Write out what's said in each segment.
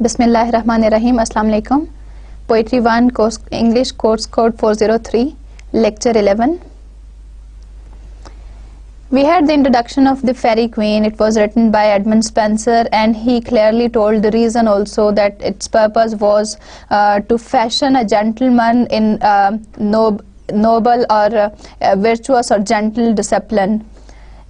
Bismillahirrahmanirrahim. Assalamu alaikum. Poetry 1, English course code 403, lecture 11. We had the introduction of the Fairy Queen. It was written by Edmund Spenser, and he clearly told the reason also that its purpose was to fashion a gentleman in noble or virtuous or gentle discipline.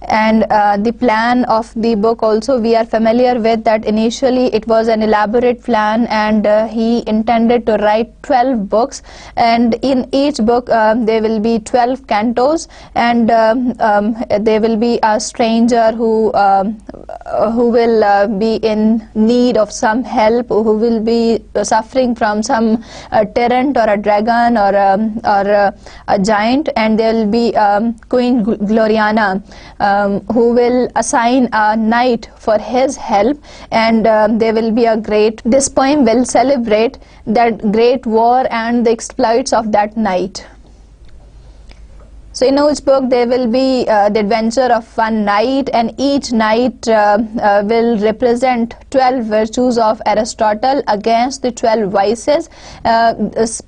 And the plan of the book also we are familiar with, that initially it was an elaborate plan, and he intended to write 12 books, and in each book there will be 12 cantos, and there will be a stranger who will be in need of some help, who will be suffering from some tyrant or a dragon or a giant, and there will be Queen Gloriana who will assign a knight for his help, and there will be a this poem will celebrate that great war and the exploits of that knight. So in each book there will be the adventure of one knight, and each knight will represent 12 virtues of Aristotle against the 12 vices.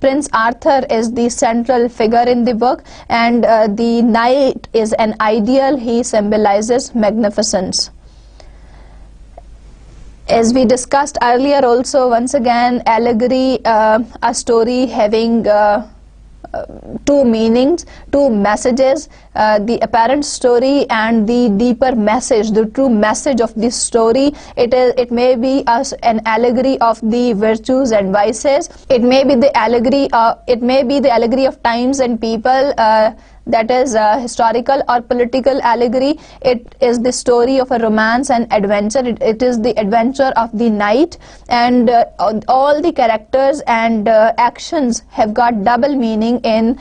Prince Arthur is the central figure in the book, and the knight is an ideal. He symbolizes magnificence. As we discussed earlier also, once again, allegory, a story having two meanings, two messages, the apparent story and the deeper message, the true message of this story. It may be an allegory of the virtues and vices. It may be the allegory of times and people, that is historical or political allegory. It is the story of a romance and adventure. It is the adventure of the knight, and all the characters and actions have got double meaning in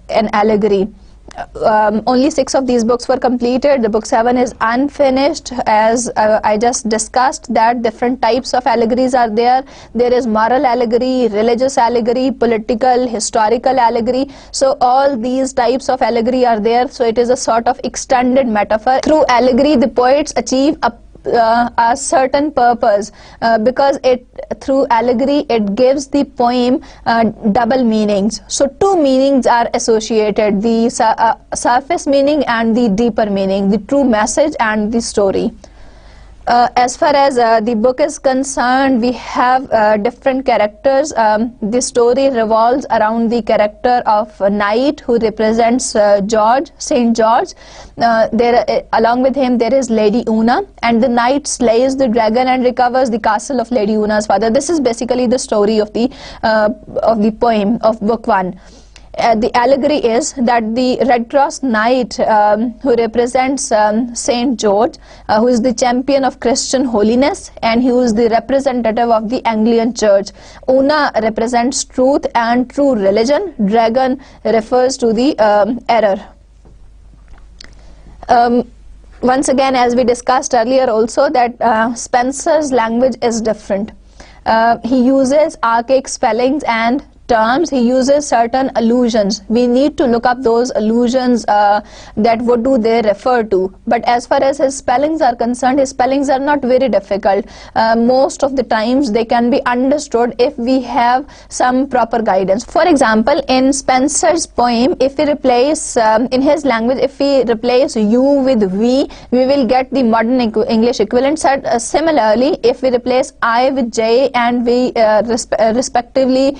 an allegory. Only 6 of these books were completed. The book 7 is unfinished. As I just discussed, that different types of allegories are there. There is moral allegory, religious allegory, political, historical allegory. So all these types of allegory are there. So it is a sort of extended metaphor. Through allegory, the poets achieve a certain purpose, because through allegory it gives the poem double meanings. So 2 meanings are associated, the surface meaning and the deeper meaning, the true message and the story. As far as the book is concerned, we have different characters. The story revolves around the character of a knight who represents Saint George. Along with him there is Lady Una, and the knight slays the dragon and recovers the castle of Lady Una's father. This is basically the story of the poem of book 1. The allegory is that the Red Cross Knight, who represents Saint George, who is the champion of Christian holiness, and he is the representative of the Anglican Church. Una represents truth and true religion. Dragon refers to the error. Once again, as we discussed earlier also, that Spenser's language is different. He uses archaic spellings and terms. He uses certain allusions. We need to look up those allusions, that what do they refer to. But as far as his spellings are concerned, his spellings are not very difficult. Most of the times they can be understood if we have some proper guidance. For example, in Spenser's poem, if we replace in his language, if we replace you with we will get the modern English equivalent. Similarly, if we replace I with J and we respectively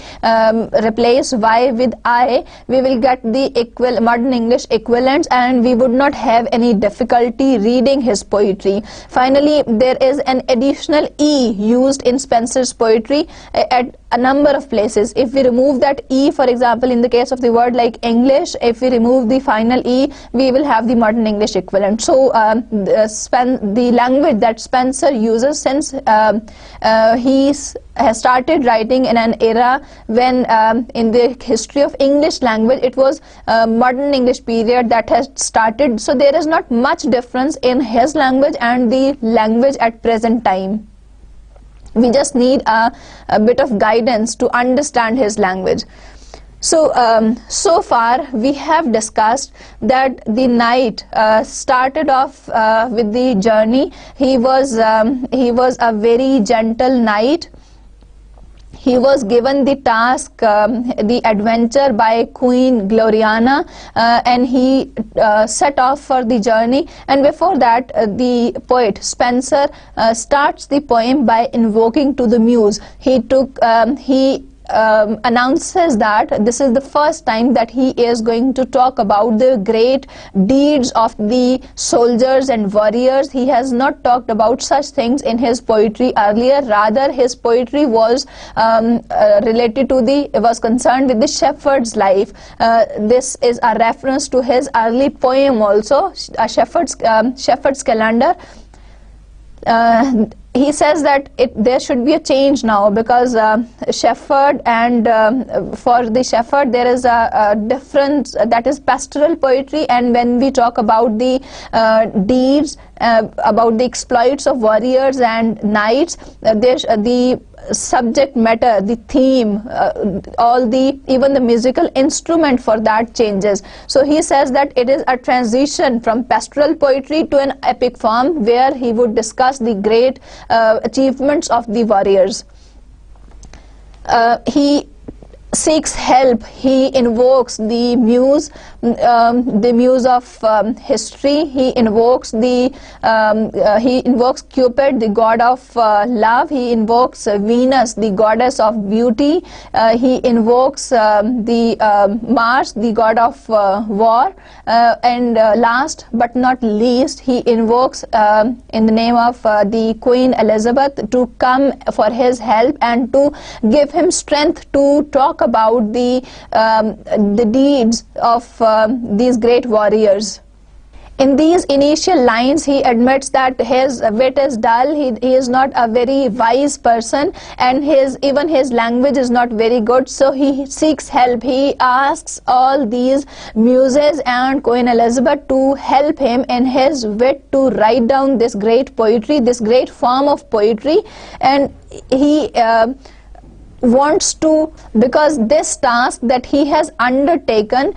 replace Y with I, we will get the modern English equivalents, and we would not have any difficulty reading his poetry. Finally, there is an additional E used in Spenser's poetry at a number of places. If we remove that E, for example, in the case of the word like English, if we remove the final E, we will have the modern English equivalent. So the language that Spenser uses, since he has started writing in an era when in the history of English language it was modern English period that has started. So there is not much difference in his language and the language at present time. We just need a bit of guidance to understand his language. So far we have discussed that the knight started off with the journey. He was a very gentle knight. he was given the task, the adventure by Queen Gloriana, and he set off for the journey. And before that, the poet Spenser starts the poem by invoking to the muse. He announces that this is the first time that he is going to talk about the great deeds of the soldiers and warriors. He has not talked about such things in his poetry earlier. Rather, his poetry was was concerned with the shepherd's life. This is a reference to his early poem also, a shepherd's calendar. He says that there should be a change now, because shepherd and for the shepherd there is a difference, that is pastoral poetry, and when we talk about the deeds, about the exploits of warriors and knights, the subject matter, the theme, even the musical instrument for that changes. So he says that it is a transition from pastoral poetry to an epic form, where he would discuss the great achievements of the warriors. He seeks help. He invokes the muse of history. He invokes Cupid, the god of love. He invokes Venus, the goddess of beauty. He invokes Mars, the god of war. And last but not least, he invokes in the name of the Queen Elizabeth to come for his help and to give him strength to talk about the deeds of these great warriors. In these initial lines, he admits that his wit is dull, he is not a very wise person, and even his language is not very good, so he seeks help. He asks all these muses and Queen Elizabeth to help him in his wit to write down this great poetry, this great form of poetry, and he wants to, because this task that he has undertaken,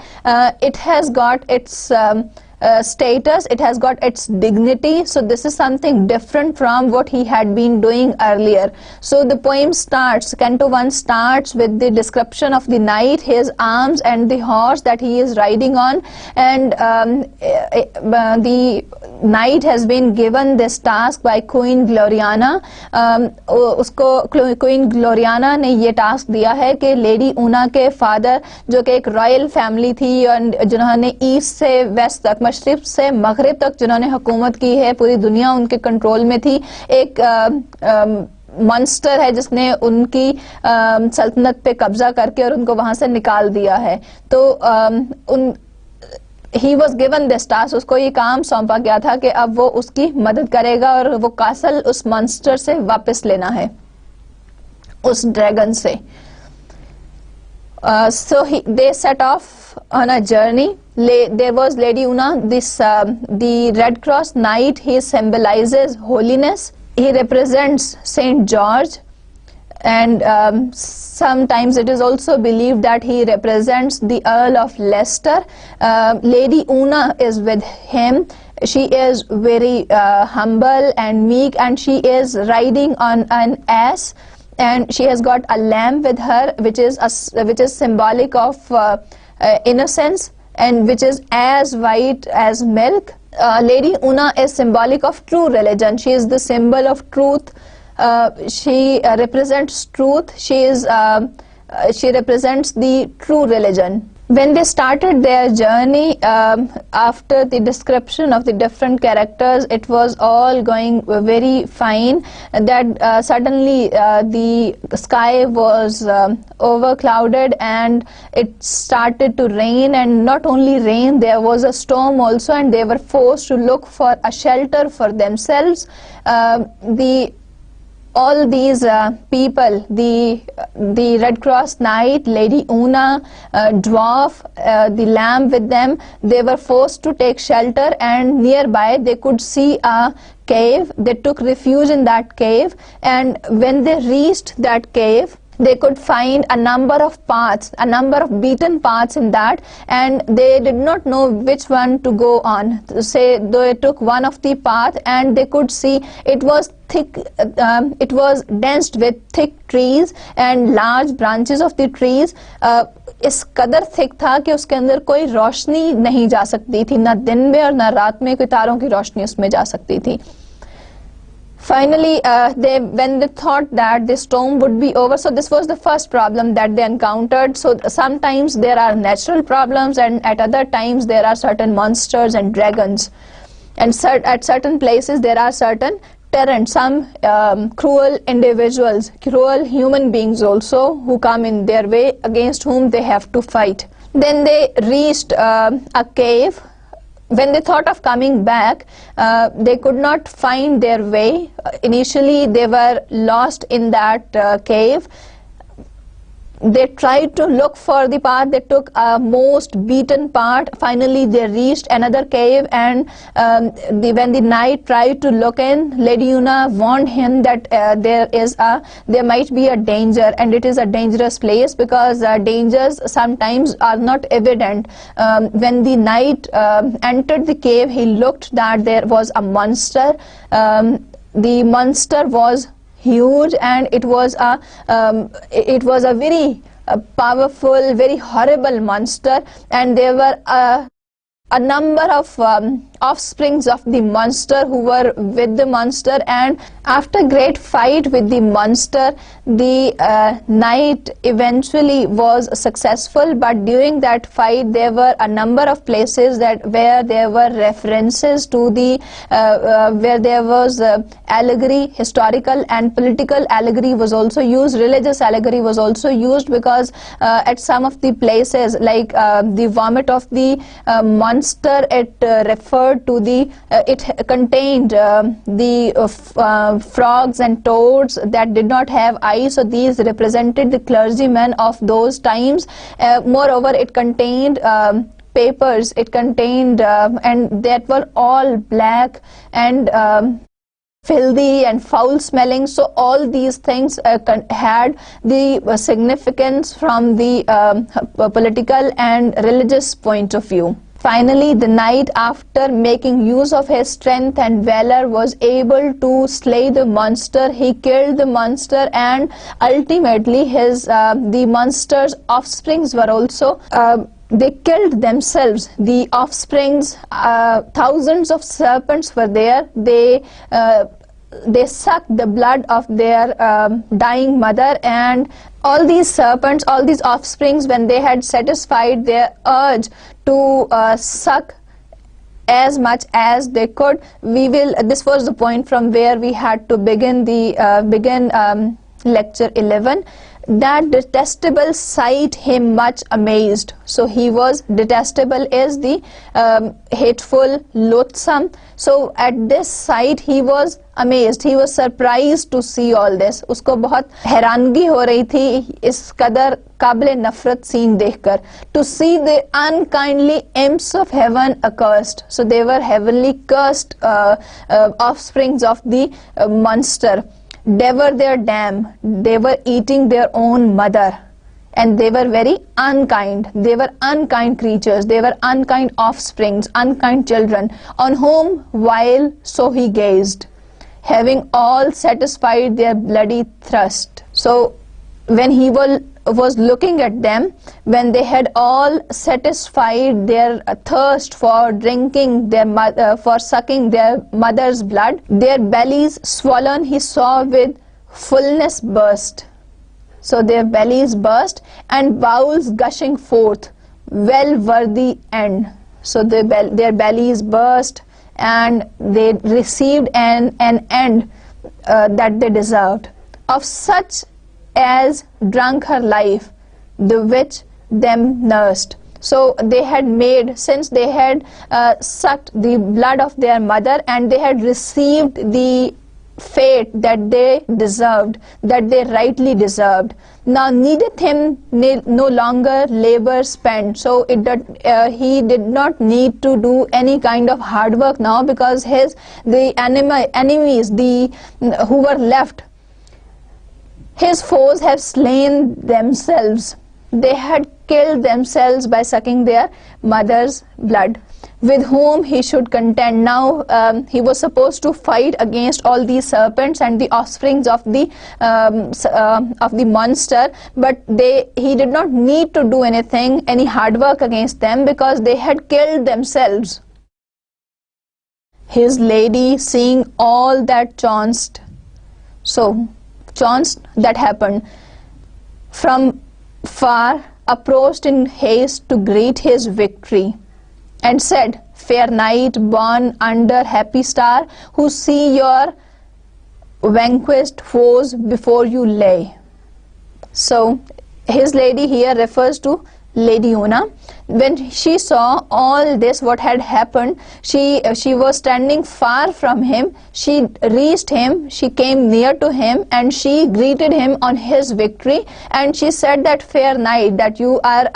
it has got its status, it has got its dignity, so this is something different from what he had been doing earlier. So the poem starts, Canto 1 starts with the description of the knight, his arms and the horse that he is riding on, and the knight has been given this task by Queen Gloriana. उसको Queen Gloriana ने ये task दिया है कि lady Una के father, जो कि एक रॉयल फैमिली थी और जिन्होंने ईस्ट से वेस्ट तक, मशरिक से मगरिब तक जिन्होंने हुकूमत की है, पूरी दुनिया उनके कंट्रोल में थी, एक मॉन्स्टर है जिसने उनकी सल्तनत पे कब्जा करके और उनको वहां से निकाल दिया है. तो he was given this task, उसको ये काम सौंपा गया था कि अब वो उसकी मदद करेगा और वो कासल उस मॉन्स्टर से वापस लेना है, उस ड्रैगन से. So they set off on a journey. There was Lady Una, the Red Cross Knight. He symbolizes holiness. He represents Saint George, and sometimes it is also believed that he represents the Earl of Leicester. Lady Una is with him. She is very humble and meek, and she is riding on an ass, and she has got a lamb with her, which is symbolic of innocence, and which is as white as milk. Lady Una is symbolic of true religion. She is the symbol of truth. She represents truth. She represents the true religion. When they started their journey, after the description of the different characters, it was all going very fine. That suddenly the sky was overclouded and it started to rain, and not only rain, there was a storm also, and they were forced to look for a shelter for themselves. All these people, the Red Cross Knight, Lady Una, dwarf, the lamb with them, they were forced to take shelter, and nearby they could see a cave. They took refuge in that cave, and when they reached that cave, they could find a number of paths, a number of beaten paths in that, and they did not know which one to go on. Say they took one of the path, and they could see it was thick, it was densed with thick trees and large branches of the trees. इस कदर thick था कि उसके अंदर कोई रोशनी नहीं जा सकती थी, ना दिन में और ना रात में कोई तारों की रोशनी उसमें जा सकती थी. Finally, when they thought that the storm would be over, so this was the first problem that they encountered. So sometimes there are natural problems, and at other times there are certain monsters and dragons. And at certain places there are certain tyrants, some cruel individuals, cruel human beings also, who come in their way, against whom they have to fight. Then they reached a cave. When they thought of coming back, they could not find their way. Initially, they were lost in that cave. They tried to look for the path. They took a most beaten path. Finally, they reached another cave, and when the knight tried to look in, Lady Una warned him that there might be a danger, and it is a dangerous place because dangers sometimes are not evident. When the knight entered the cave, he looked that there was a monster. The monster was huge, and it was a very powerful, very horrible monster, and there were a number of offsprings of the monster who were with the monster. And after great fight with the monster, the knight eventually was successful. But during that fight, there were a number of places where there were references to the where there was allegory, historical and political allegory was also used. Religious allegory was also used, because at some of the places, like the vomit of the monster, it referred to it contained the frogs and toads that did not have eyes, so these represented the clergymen of those times. Moreover, it contained papers, it contained and that were all black and filthy and foul smelling. So all these things had the significance from the political and religious point of view. Finally, the knight, after making use of his strength and valor, was able to slay the monster. He killed the monster, and ultimately the monster's offsprings were also they killed themselves. The offsprings, thousands of serpents were there. They sucked the blood of their dying mother, and all these serpents, all these offsprings, when they had satisfied their urge to suck as much as they could, this was the point from where we had to begin lecture 11. That detestable sight him much amazed. So he was, detestable is the hateful, loathsome. So at this sight he was amazed, he was surprised to see all this. उसको बहुत हैरानगी हो रही थी इस कदर काबिल नफरत scene देखकर. To see the unkindly imps of heaven accursed. So they were heavenly cursed offsprings of the monster. Devour their dam. They were eating their own mother, and they were very unkind. They were unkind creatures. They were unkind offsprings, unkind children, on whom while so he gazed, having all satisfied their bloody thirst. So when he was looking at them, when they had all satisfied their thirst for drinking for sucking their mother's blood, their bellies swollen he saw with fullness burst. So their bellies burst, and bowels gushing forth, well worthy end. So their bellies burst, and they received an end that they deserved. Of such as drunk her life, the which them nursed. So they had made, since they had sucked the blood of their mother, and they had received the fate that they deserved, that they rightly deserved. Now needeth him no longer labor spent. So he did not need to do any kind of hard work now, because the enemies who were left, his foes have slain themselves. They had killed themselves by sucking their mother's blood. with whom he should contend. Now he was supposed to fight against all these serpents and the offsprings of the monster, but he did not need to do any hard work against them, because they had killed themselves. His lady, seeing all that chanced that happened, from far approached in haste to greet his victory, and said, "Fair knight, born under happy star, who see your vanquished foes before you lay." So his lady here refers to Lady Una. When she saw all this, what had happened, she was standing far from him. She reached him, she came near to him, and she greeted him on his victory, and she said that, "Fair knight, that you are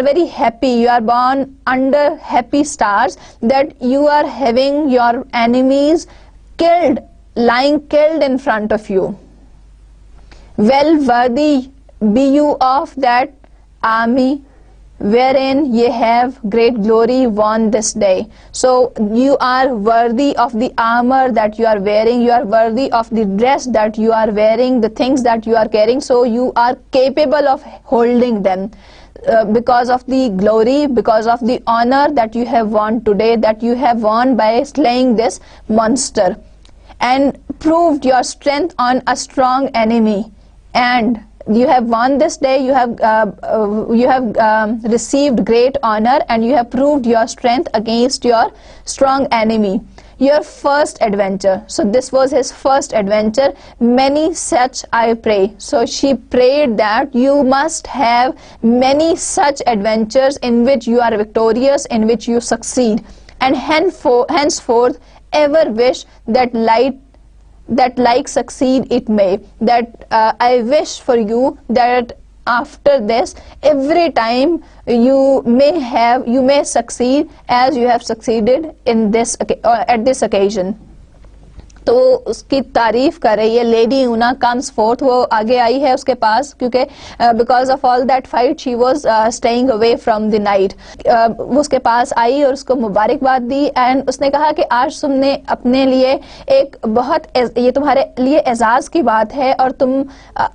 very happy, you are born under happy stars, that you are having your enemies lying killed in front of you. Well worthy be you of that army wherein ye have great glory won this day." So you are worthy of the armor that you are wearing, you are worthy of the dress that you are wearing, the things that you are carrying, so you are capable of holding them. Because of the glory, because of the honor that you have won today, that you have won by slaying this monster, and proved your strength on a strong enemy, and you have won this day, you have received great honor, and you have proved your strength against your strong enemy. Your first adventure. So this was his first adventure. Many such I pray. So she prayed that you must have many such adventures in which you are victorious, in which you succeed, and henceforth ever wish that like succeed it may. That I wish for you that after this, every time you may succeed as you have succeeded in this at this occasion. तो उसकी तारीफ कर रही है. Lady Una comes fourth, वो आगे आई है उसके पास, क्योंकि because of all that fight she was staying away from the night. वो उसके पास आई और उसको मुबारकबाद दी, एंड उसने कहा कि आज तुमने अपने लिए एक बहुत, ये तुम्हारे लिए एजाज की बात है, और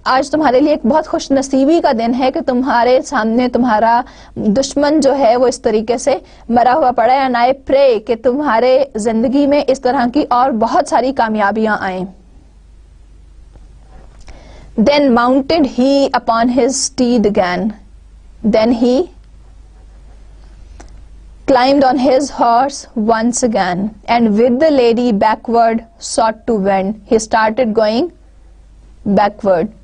आज तुम्हारे लिए एक बहुत खुश नसीबी का दिन है कि तुम्हारे सामने तुम्हारा दुश्मन जो है वो इस तरीके से मरा हुआ पड़ा है. एंड आई प्रे कि तुम्हारे जिंदगी में इस तरह की और बहुत सारी कामयाबियां आए. Then mounted he upon his steed again. Then he climbed on his horse once again, and with the lady backward sought to wend. He started going backward.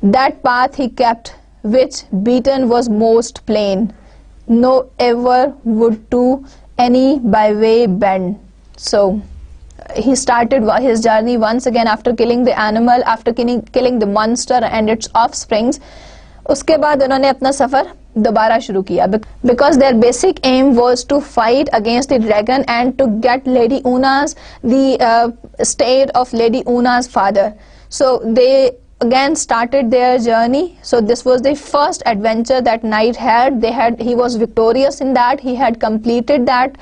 That path he kept, which beaten was most plain, no ever would to any by way bend. So he started his journey once again after killing the animal, after killing the monster and its offsprings. उसके बाद उन्होंने अपना सफर दोबारा शुरू किया, because their basic aim was to fight against the dragon and to get Lady Una's the state of Lady Una's father. So they again started their journey. So this was the first adventure that knight had. He was victorious in that. He had completed that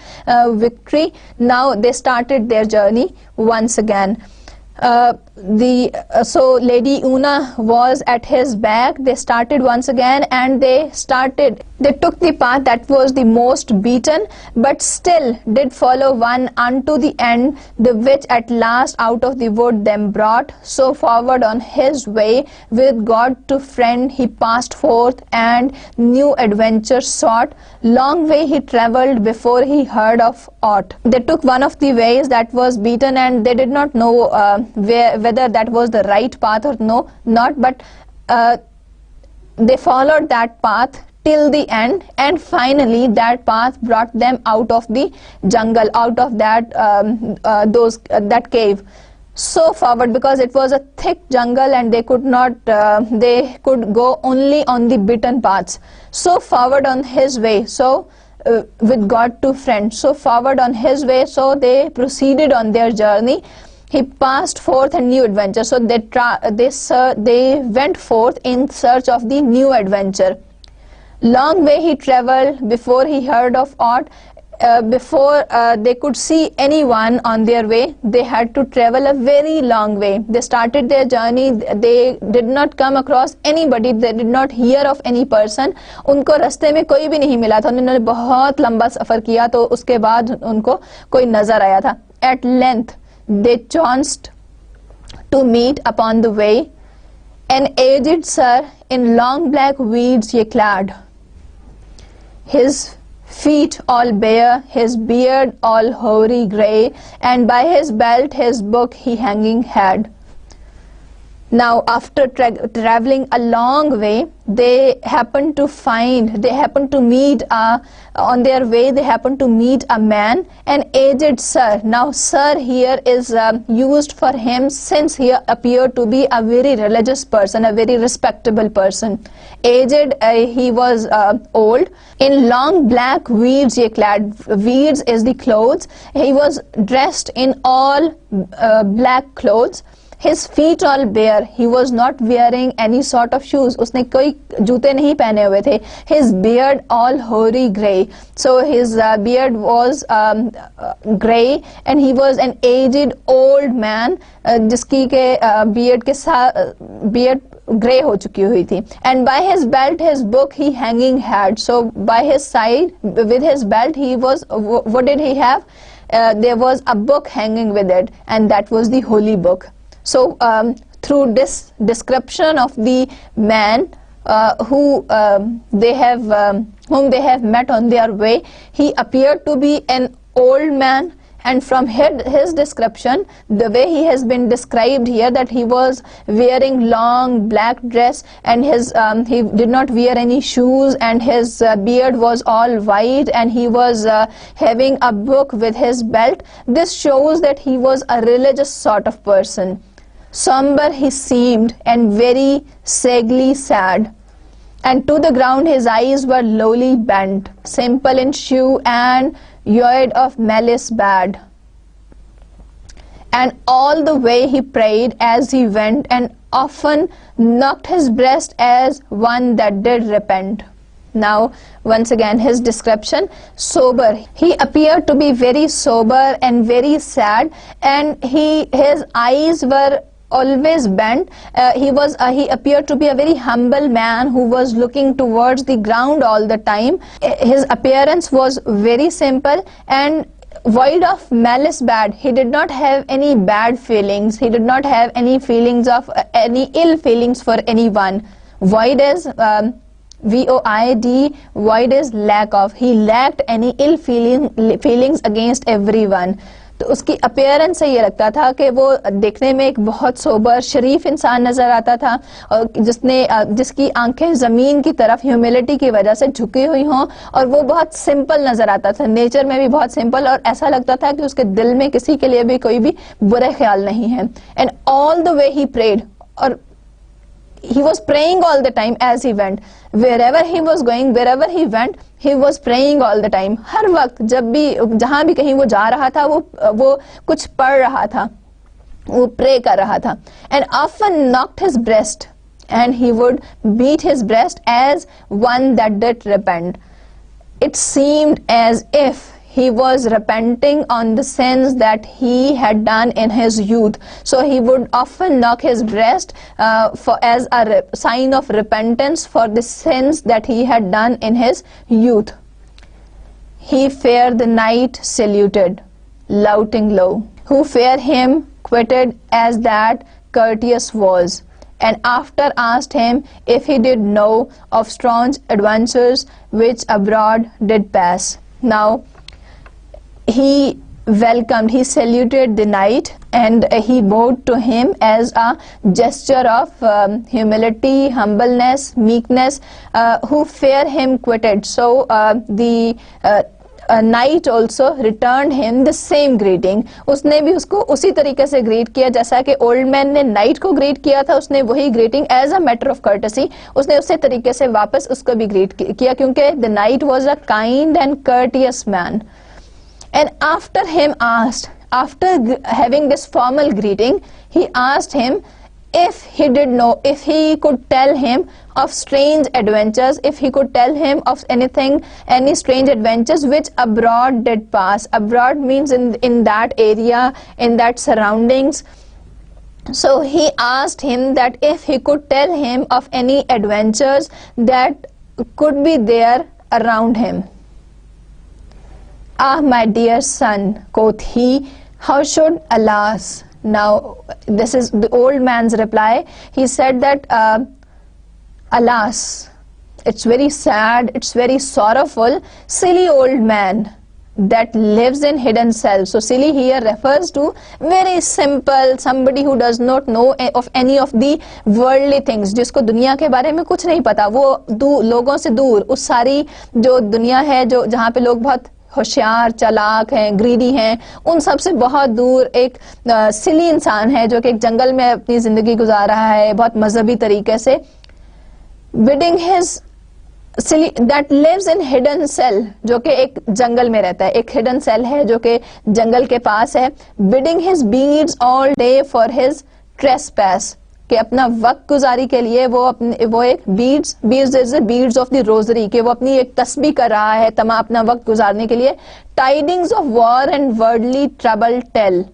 victory. Now they started their journey once again. So Lady Una was at his back. They started once again, and they took the path that was the most beaten, but still did follow one unto the end, the which at last out of the wood them brought. So forward on his way with God to friend he passed forth, and new adventures sought. Long way he travelled before he heard of aught. They took one of the ways that was beaten, and they did not know whether that was the right path or not, but they followed that path till the end, and finally that path brought them out of the jungle, out of that that cave. So forward, because it was a thick jungle and they could go only on the beaten paths. So forward on his way, so with God to friend, so forward on his way, so they proceeded on their journey. He passed forth a new adventure. So they went forth in search of the new adventure. Long way he traveled before he heard of aught. Before they could see anyone on their way, they had to travel a very long way. They started their journey, they did not come across anybody, they did not hear of any person. उनको रास्ते में कोई भी नहीं मिला था, उन्होंने बहुत लंबा सफर किया तो उसके बाद उनको कोई नजर आया था. At length they chanced to meet upon the way an aged sir in long black weeds ye clad, his feet all bare, his beard all hoary grey, and by his belt his book he hanging had. Now after traveling a long way, they happened to meet on their way they happened to meet a man, an aged sir. Now sir here is used for him since he appeared to be a very religious person, a very respectable person. Aged, he was old. In long black weeds he clad. Weeds is the clothes. He was dressed in all black clothes. His feet all bare. He was not wearing any sort of shoes. उसने कोई जूते नहीं पहने हुए थे. His beard all hoary grey. So his beard was grey, and he was an aged old man जिसकी के beard grey हो चुकी हुई थी. And by his belt his book he hanging had. So by his side with his belt he was, what did he have? There was a book hanging with it, and that was the holy book. So through this description of the man whom they have met on their way, he appeared to be an old man. And from his description, the way he has been described here, that he was wearing long black dress, and he did not wear any shoes, and his beard was all white, and he was having a book with his belt. This shows that he was a religious sort of person. Somber he seemed, and very sagely sad, and to the ground his eyes were lowly bent, simple in shew and void of malice bad. And all the way he prayed as he went, and often knocked his breast as one that did repent. Now once again his description: sober. He appeared to be very sober and very sad, and his eyes were always bent. He appeared to be a very humble man who was looking towards the ground all the time. His appearance was very simple and void of malice bad. He did not have any bad feelings. He did not have any feelings of any ill feelings for anyone. Void is void, void is lack of. He lacked any ill feelings against everyone. तो उसकी appearance से ये लगता था कि वो देखने में एक बहुत सोबर शरीफ इंसान नजर आता था, और जिसकी आंखें जमीन की तरफ ह्यूमिलिटी की वजह से झुकी हुई हों, और वो बहुत सिंपल नजर आता था, नेचर में भी बहुत सिंपल, और ऐसा लगता था कि उसके दिल में किसी के लिए भी कोई भी बुरे ख्याल नहीं है. And all the way he prayed, और he was praying all the time as he went. Wherever he was going, wherever he went, he was praying all the time. हर वक्त जब भी जहाँ भी कहीं वो जा रहा था, वो कुछ पढ़ रहा था, वो प्रे कर रहा था. And often knocked his breast, and he would beat his breast as one that did repent. It seemed as if he was repenting on the sins that he had done in his youth. So he would often knock his breast as a sign of repentance for the sins that he had done in his youth. He feared the night saluted, louting low. Who fear him quitted as that courteous was, and after asked him if he did know of strange adventures which abroad did pass. Now he welcomed, he saluted the knight, and he bowed to him as a gesture of humility, humbleness, meekness. Who fear him quitted. So the knight also returned him the same greeting. उसने भी उसको उसी तरीके से greet किया जैसा कि old man ने नाइट को ग्रीट किया था. उसने वही greeting as a matter of courtesy उसने उसी तरीके से वापस उसको भी ग्रीट किया, क्योंकि the knight was a kind and courteous man. And after having this formal greeting, he asked him if he did know, if he could tell him of strange adventures, if he could tell him of anything, any strange adventures which abroad did pass. Abroad means in that area, in that surroundings. So he asked him that if he could tell him of any adventures that could be there around him. Ah, my dear son, quoth he, how should, alas. Now, this is the old man's reply. He said that, alas, it's very sad, it's very sorrowful, silly old man that lives in hidden cell. So silly here refers to very simple, somebody who does not know of any of the worldly things, जिसको दुनिया के बारे में कुछ नहीं पता, वो लोगों से दूर, उस सारी जो दुनिया है जो जहाँ पे लोग बहुत होशियार, चालाक हैं, ग्रीडी हैं, उन सब से बहुत दूर एक सिली इंसान है जो कि एक जंगल में अपनी जिंदगी गुजार रहा है बहुत मजहबी तरीके से. Bidding his silly that lives in hidden cell, जो कि एक जंगल में रहता है, एक हिडन सेल है जो कि जंगल के पास है. Bidding his beads all day for his trespass, कि अपना वक्त गुजारी के लिए वो एक बीड्स ऑफ द रोजरी, कि वो अपनी एक तस्बीह कर रहा है अपना वक्त गुजारने के लिए. Tidings of war and worldly trouble tell.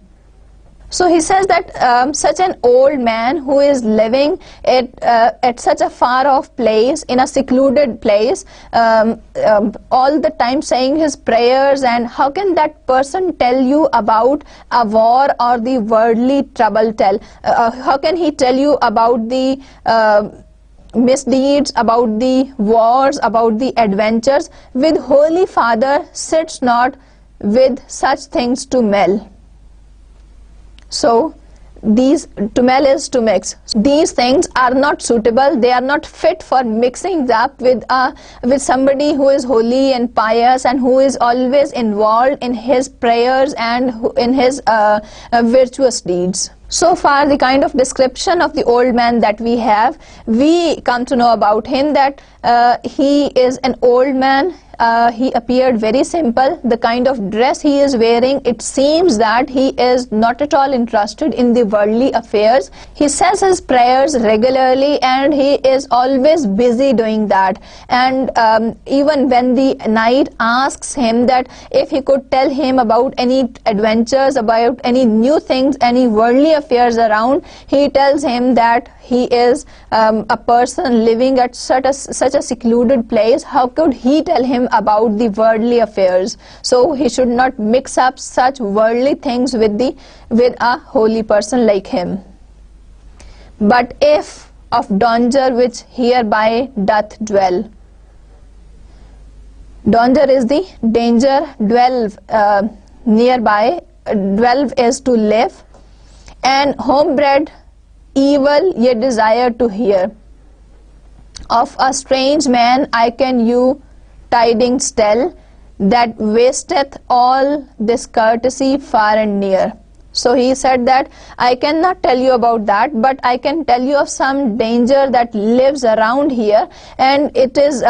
So he says that such an old man who is living at such a far off place, in a secluded place, all the time saying his prayers, and how can that person tell you about a war or the worldly trouble tell? How can he tell you about the misdeeds, about the wars, about the adventures? With Holy Father sits not with such things to mell. So these, to mell is to mix. These things are not suitable, they are not fit for mixing up with somebody who is holy and pious and who is always involved in his prayers and in his virtuous deeds. So far the kind of description of the old man that we have, we come to know about him that he is an old man. He appeared very simple. The kind of dress he is wearing, it seems that he is not at all interested in the worldly affairs. He says his prayers regularly and he is always busy doing that. And even when the knight asks him that if he could tell him about any adventures, about any new things, any worldly affairs around, he tells him that he is a person living at such a secluded place. How could he tell him about the worldly affairs? So he should not mix up such worldly things with a holy person like him. But if of danger which hereby doth dwell. Danger is the danger, dwell nearby, dwell is to live, and homebred evil ye desire to hear. Of a strange man I can you tidings tell, that wasteth all this courtesy far and near. So he said that I cannot tell you about that, but I can tell you of some danger that lives around here, and it is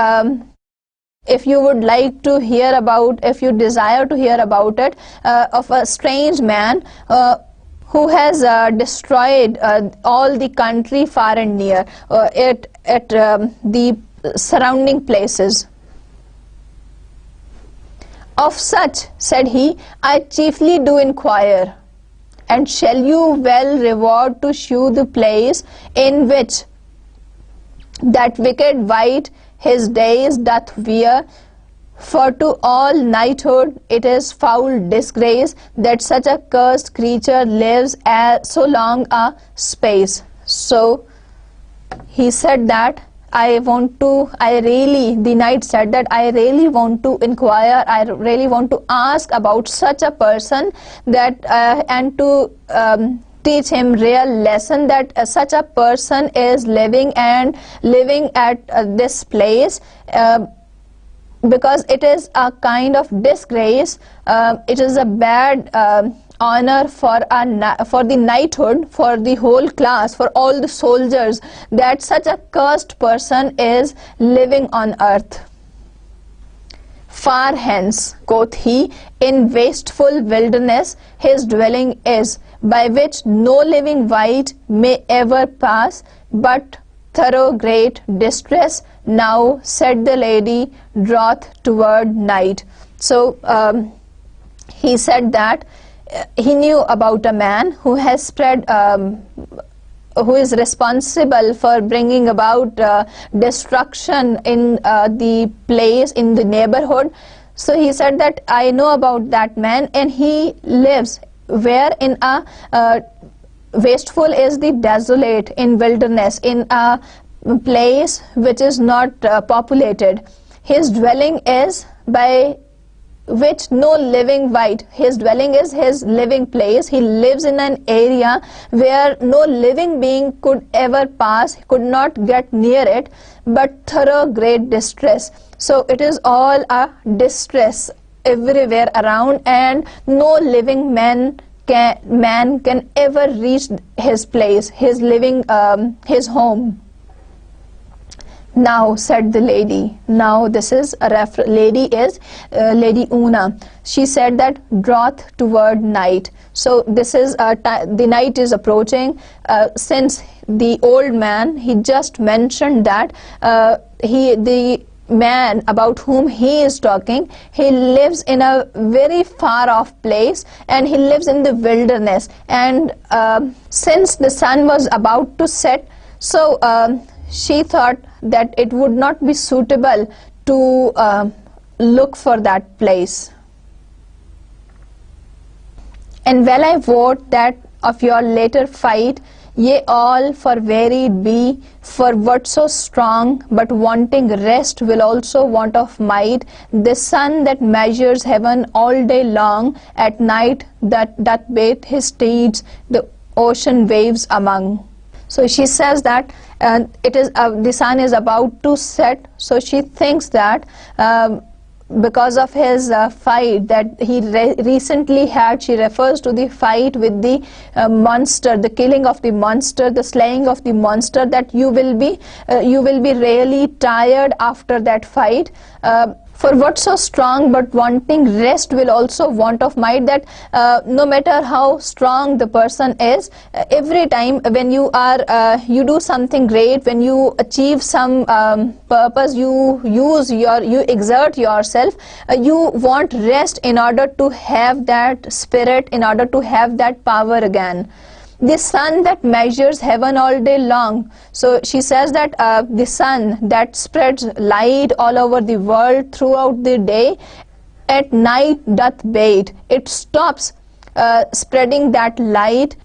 if you would like to hear about, if you desire to hear about it, of a strange man who has destroyed all the country far and near, at the surrounding places. Of such, said he, I chiefly do inquire, and shall you well reward to shew the place in which that wicked wight his days doth wear. For to all knighthood it is foul disgrace that such a cursed creature lives so long a space. So he said that the knight said that I really want to inquire, I really want to ask about such a person, that and to teach him real lesson, that such a person is living at this place, because it is a kind of disgrace, it is a bad honor for the knighthood, for the whole class, for all the soldiers, that such a cursed person is living on earth. Far hence, quoth he, in wasteful wilderness his dwelling is, by which no living wight may ever pass, but thorough great distress now, said the lady, draweth toward night. So he said that he knew about a man who has spread who is responsible for bringing about destruction in the place, in the neighborhood. So he said that I know about that man, and he lives where in a wasteful is the desolate, in wilderness, in a place which is not populated. His dwelling is by which no living wight, his dwelling is his living place. He lives in an area where no living being could ever pass, could not get near it, but thorough great distress. So it is all a distress everywhere around, and no living man can ever reach his place, his living, his home. Now, said the lady. Now this is a lady is Lady Una. She said that draweth toward night. So this is the night is approaching. Since the old man, he just mentioned that the man about whom he is talking, he lives in a very far off place, and he lives in the wilderness. And since the sun was about to set, so she thought that it would not be suitable to look for that place. And well I wot that of your later fight, ye all for wearied be, for what so strong, but wanting rest will also want of might. The sun that measures heaven all day long, at night that doth bathe his steeds, the ocean waves among. So she says that it is the sun is about to set, so she thinks that because of his fight that he recently had, she refers to the fight with the monster, the killing of the monster, the slaying of the monster, that you will be really tired after that fight. For what so strong, but wanting rest will also want of might, that no matter how strong the person is, every time when you are you do something great, when you achieve some purpose, you exert yourself, you want rest in order to have that spirit, in order to have that power again. The sun that measures heaven all day long. So she says that the sun that spreads light all over the world throughout the day, at night doth bathe. It stops spreading that light,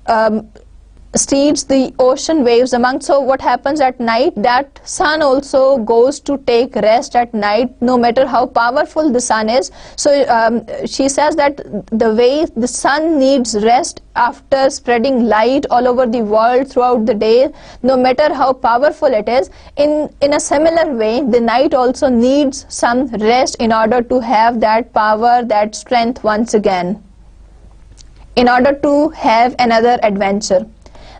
steeds the ocean waves among. So what happens at night, that sun also goes to take rest at night, no matter how powerful the sun is. So she says that the way the sun needs rest after spreading light all over the world throughout the day, no matter how powerful it is, in a similar way the night also needs some rest in order to have that power, that strength once again, in order to have another adventure.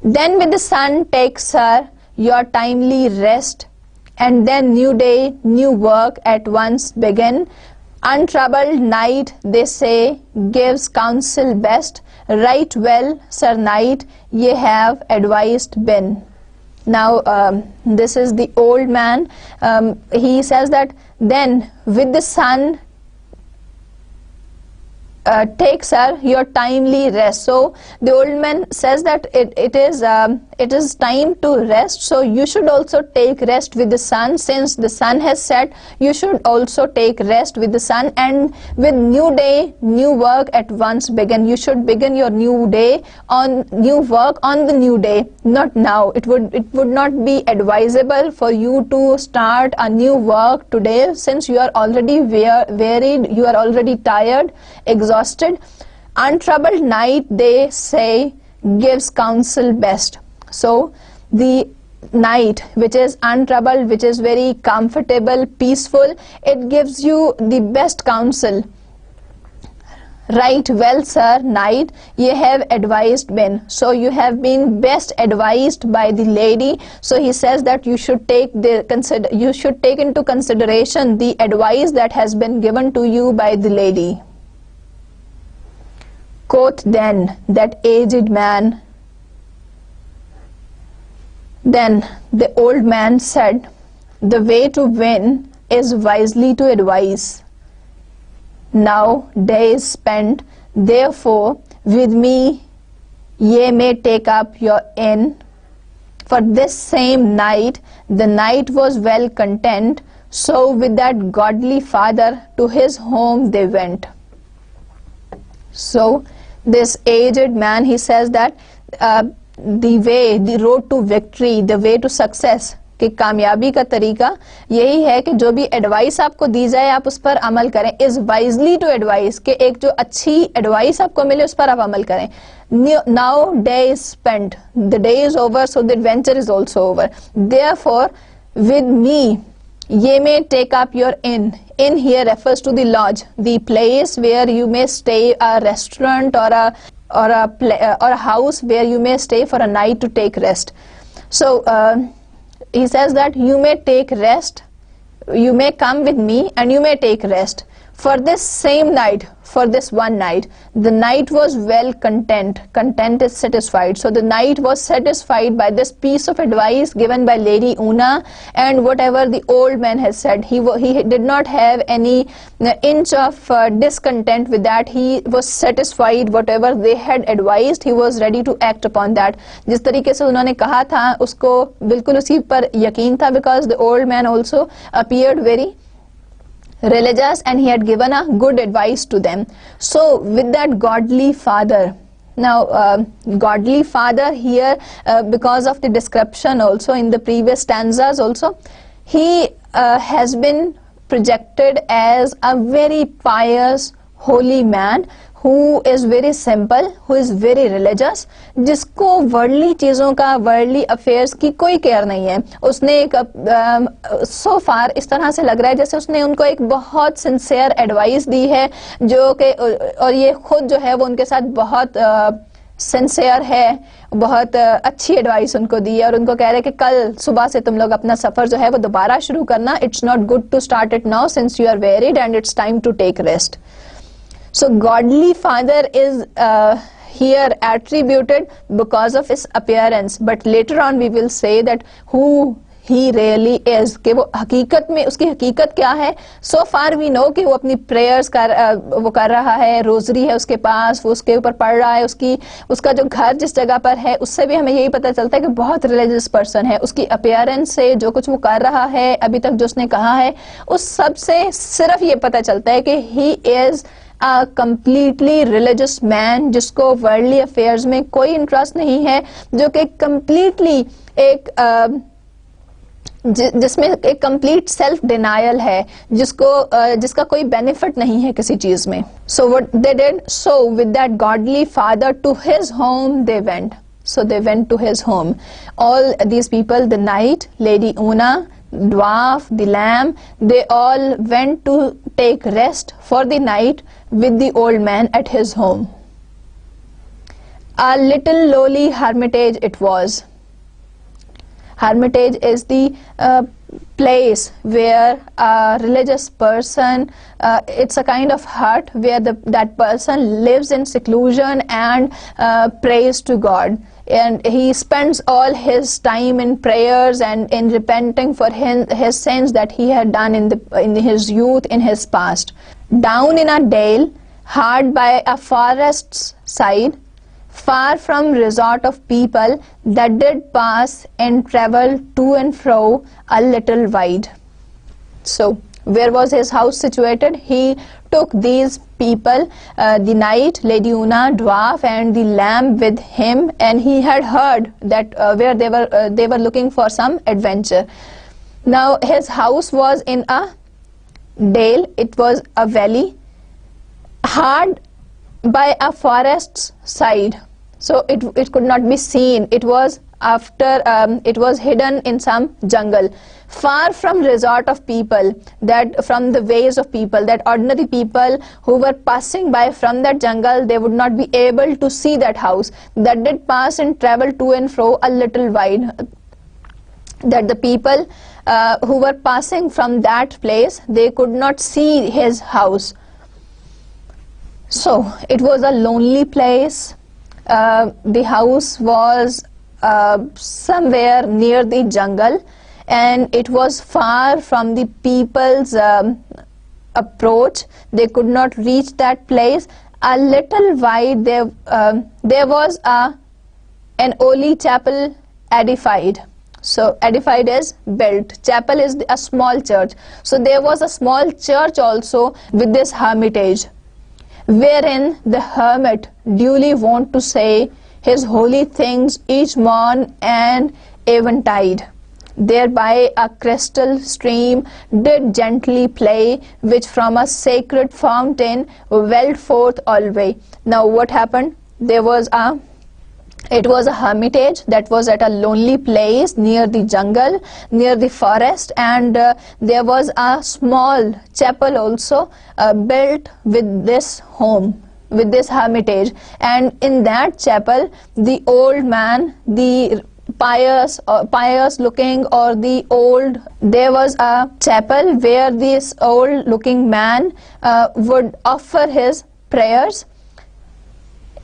Then with the sun takes her your timely rest, and then new day, new work at once begin. Untroubled night, they say, gives counsel best. Right well, Sir Knight, ye have advised been. Now this is the old man. He says that then with the sun takes her your timely rest. So the old man says that it is time to rest, so you should also take rest with the sun. Since the sun has set, you should also take rest with the sun, and with new day, new work at once begin. You should begin your new day on new work on the new day, not now. It would not be advisable for you to start a new work today, since you are already wearied, you are already tired, exhausted. Untroubled night, they say, gives counsel best. So the night which is untroubled, which is very comfortable, peaceful, it gives you the best counsel. Right well, Sir Knight, ye have advised been. So you have been best advised by the lady. So he says that you should take into consideration the advice that has been given to you by the lady. Quoth then that aged man. Then the old man said, the way to win is wisely to advise. Now day is spent, therefore with me ye may take up your inn. For this same night the knight was well content, so with that godly father to his home they went. So this aged man, he says that the road to victory, the way to success, कि कामयाबी का तरीका यही है कि जो भी advice आपको दी जाए आप उस पर अमल करें. इज वाइजली टू एडवाइस, कि एक जो अच्छी एडवाइस आपको मिले उस पर आप अमल करें. Now day is spent, the day is over, so the adventure is also over. Therefore with me ye may take up your inn. Inn here refers to the lodge, the place where you may stay, a restaurant or a house where you may stay for a night to take rest. So he says that you may take rest, you may come with me and you may take rest. For this same night, for this one night, the knight was well content. Content is satisfied. So the knight was satisfied by this piece of advice given by Lady Una, and whatever the old man has said, he did not have any inch of discontent with that. He was satisfied. Whatever they had advised, he was ready to act upon that. जिस तरीके से उन्होंने कहा था उसको बिल्कुल उसी पर यकीन था, because the old man also appeared very religious and he had given a good advice to them. So with that godly father, now godly father here, because of the description also in the previous stanzas also, he has been projected as a very pious holy man who is very simple, who is very religious, जिसको worldly चीज़ों का, worldly affairs की कोई care नहीं है. उसने एक सो फार इस तरह से लग रहा है जैसे उसने उनको एक बहुत सिंसियर एडवाइस दी है, जो कि और ये खुद जो है वो उनके साथ बहुत सिंसियर है, बहुत अच्छी एडवाइस उनको दी है, और उनको कह रहे हैं कि कल सुबह से तुम लोग अपना सफ़र जो है वो दोबारा शुरू करना. It's not good to start it now since you are wearied and it's time to take rest. So godly father is here attributed because of his appearance, but later on we will say that who he really is, कि वो हकीकत में उसकी हकीकत क्या है. So far we know कि वो अपनी prayers वो कर रहा है, रोजरी है उसके पास, वो उसके ऊपर पढ़ रहा है, उसका जो घर जिस जगह पर है उससे भी हमें यही पता चलता है कि बहुत रिलीजियस पर्सन है. उसकी अपीयरेंस से, जो कुछ वो कर रहा है, अभी तक जो उसने कहा है, उस सब से सिर्फ ये पता चलता है कि he is a completely religious man, जिसको वर्ल्डली अफेयर्स में कोई इंटरेस्ट नहीं है, जो कि completely एक जिसमें एक कंप्लीट सेल्फ डिनायल है, जिसका कोई बेनिफिट नहीं है किसी चीज में. So what they did, so with that godly father to his home they went. So they went to his home. All these people, the knight, Lady Una, dwarf, the lamb, they all went to take rest for the night with the old man at his home. A little lowly hermitage it was. Hermitage is the place where a religious person, it's a kind of hut where that person lives in seclusion and prays to God. And he spends all his time in prayers and in repenting for his sins that he had done in his youth, in his past. Down in a dale, hard by a forest's side, far from resort of people that did pass and travel to and fro a little wide. So where was his house situated? He took these people, the knight, Lady Una, dwarf and the lamb with him, and he had heard that where they were looking for some adventure. Now his house was in a dale, it was a valley, hard by a forest's side, so it could not be seen. It was it was hidden in some jungle, far from resort of people, that from the ways of people, that ordinary people who were passing by from that jungle, they would not be able to see that house, that did pass and travel to and fro a little wide, that the people who were passing from that place, they could not see his house. So it was a lonely place. The house was somewhere near the jungle, and it was far from the people's approach. They could not reach that place. A little wide there was an holy chapel edified. So edified is built. Chapel is a small church. So there was a small church also with this hermitage, wherein the hermit duly wont to say his holy things each morn and eventide. Thereby a crystal stream did gently play, which from a sacred fountain welled forth alway. Now what happened? It was a hermitage that was at a lonely place near the jungle, near the forest, and there was a small chapel also built with this home, with this hermitage. And in that chapel, the old man, the pious looking, or the old, there was a chapel where this old looking man would offer his prayers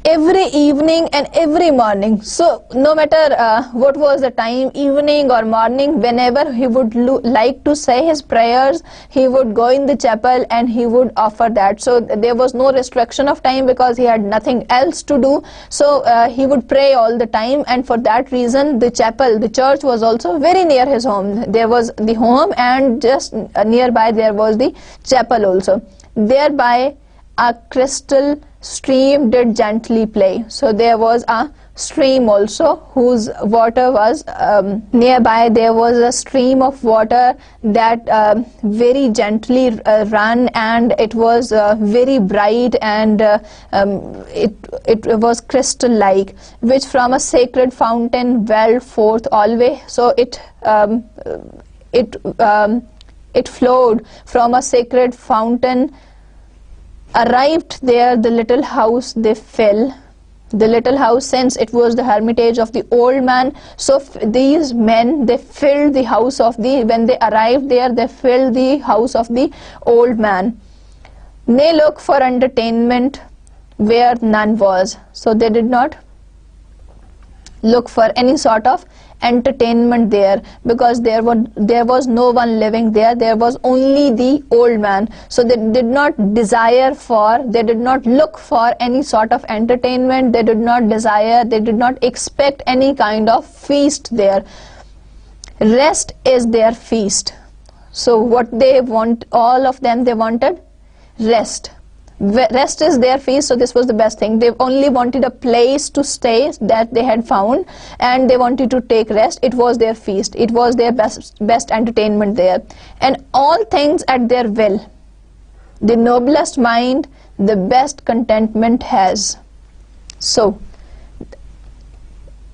every evening and every morning. So no matter what was the time, evening or morning, whenever he would like to say his prayers, he would go in the chapel and he would offer that. So there was no restriction of time because he had nothing else to do. So he would pray all the time, and for that reason the church was also very near his home. There was the home, and just nearby there was the chapel also. Thereby a crystal stream did gently play. So there was a stream also whose water was nearby. There was a stream of water that very gently ran, and it was very bright, and it was crystal like, which from a sacred fountain welled forth always. So it flowed from a sacred fountain. Arrived there the little house they fill. The little house, since it was the hermitage of the old man, so these men, they filled the house of when they arrived there, they filled the house of the old man. They look for entertainment where none was. So they did not look for any sort of entertainment there, because there was no one living there. There was only the old man. So they did not look for any sort of entertainment. They did not expect any kind of feast there. Rest is their feast. So what they want, all of them, they wanted rest. Rest is their feast. So this was the best thing. They only wanted a place to stay that they had found, and they wanted to take rest. It was their feast. It was their best entertainment there. And all things at their will. The noblest mind the best contentment has. So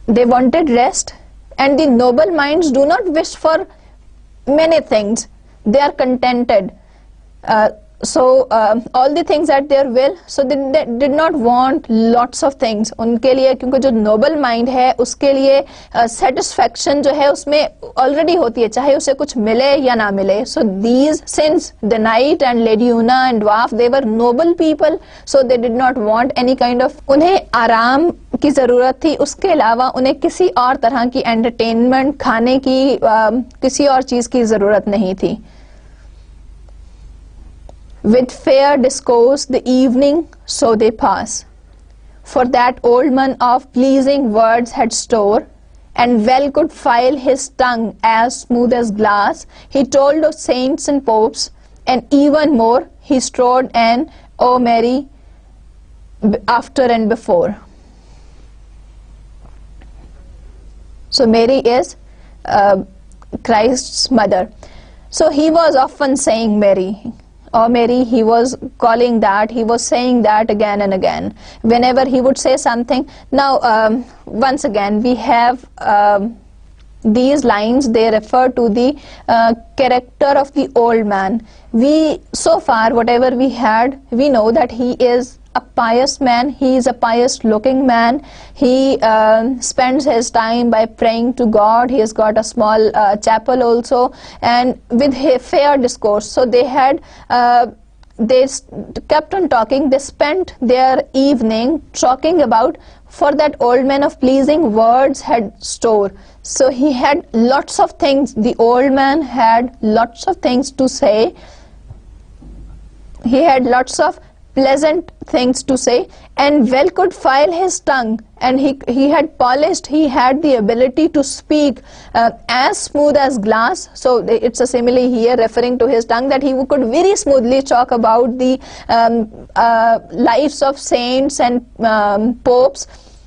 they wanted rest, and the noble minds do not wish for many things. They are contented. All the things at their will. So they did not want lots of things. उनके लिए, क्योंकि जो noble mind है उसके लिए satisfaction जो है उसमें already होती है, चाहे उसे कुछ मिले या ना मिले. So these, since the knight and Lady Una and dwarf, they were noble people, so they did not want any kind of, उन्हें आराम की ज़रूरत थी. उसके अलावा उन्हें किसी और तरह की entertainment, खाने की किसी और चीज़ की ज़रूरत नहीं थी. With fair discourse the evening so they pass. For that old man of pleasing words had store, and well could file his tongue as smooth as glass. He told of saints and popes, and even more he strode and O Mary after and before. So Mary is Christ's mother. So he was often saying Mary. Or Mary, he was calling that, he was saying that again and again, whenever he would say something. Now, once again, we have these lines, they refer to the character of the old man. So far, whatever we had, we know that he is a pious man, he is a pious looking man. He spends his time by praying to God. He has got a small chapel also, and with fair discourse. So they had they kept on talking. They spent their evening talking about, for that old man of pleasing words had store. So he had lots of things. The old man had lots of things to say. He had lots of pleasant things to say, and well could file his tongue, and he had polished, he had the ability to speak as smooth as glass. So it's a simile here referring to his tongue, that he could very smoothly talk about the lives of saints and popes,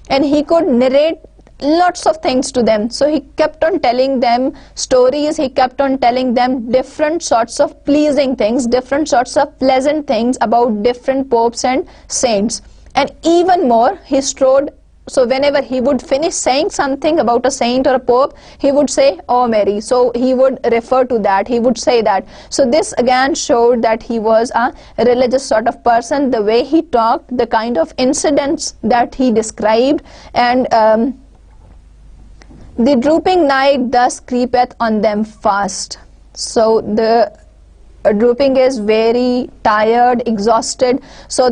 and he could narrate lots of things to them. So he kept on telling them stories, he kept on telling them different sorts of pleasing things, different sorts of pleasant things about different popes and saints. And even more, he strode, so whenever he would finish saying something about a saint or a pope, he would say, "Oh Mary." So he would refer to that, he would say that. So this again showed that he was a religious sort of person, the way he talked, the kind of incidents that he described. And the drooping night thus creepeth on them fast. So the drooping is very tired, exhausted. So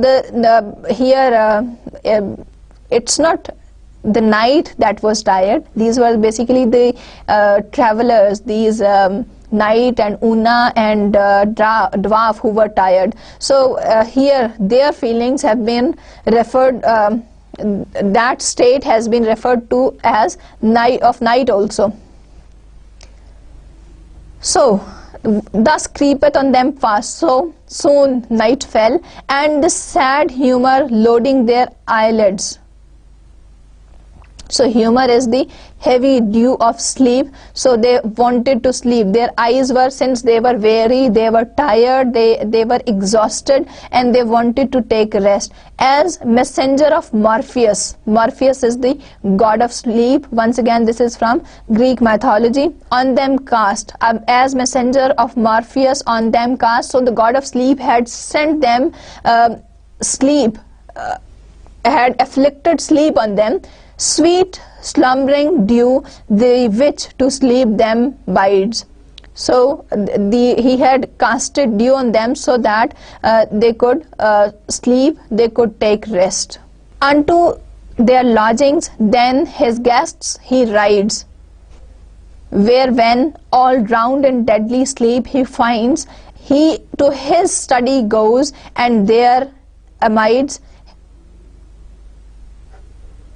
it's not the night that was tired. These were basically the travelers, these Knight and Una and dwarf who were tired. So here their feelings have been referred, that state has been referred to as night also. So thus creepeth on them fast. So soon night fell, and the sad humor loading their eyelids. So humor is the heavy dew of sleep. So they wanted to sleep. Their eyes were, since they were weary, they were tired, they were exhausted, and they wanted to take rest. As messenger of Morpheus, Morpheus is the god of sleep. Once again, this is from Greek mythology. On them cast, as messenger of Morpheus on them cast. So the god of sleep had sent them sleep, had afflicted sleep on them. Sweet slumbering dew, the which to sleep them bides. So he had casted dew on them so that they could sleep, they could take rest. Unto their lodgings then his guests he rides, where when all drowned in deadly sleep he finds, he to his study goes, and there amides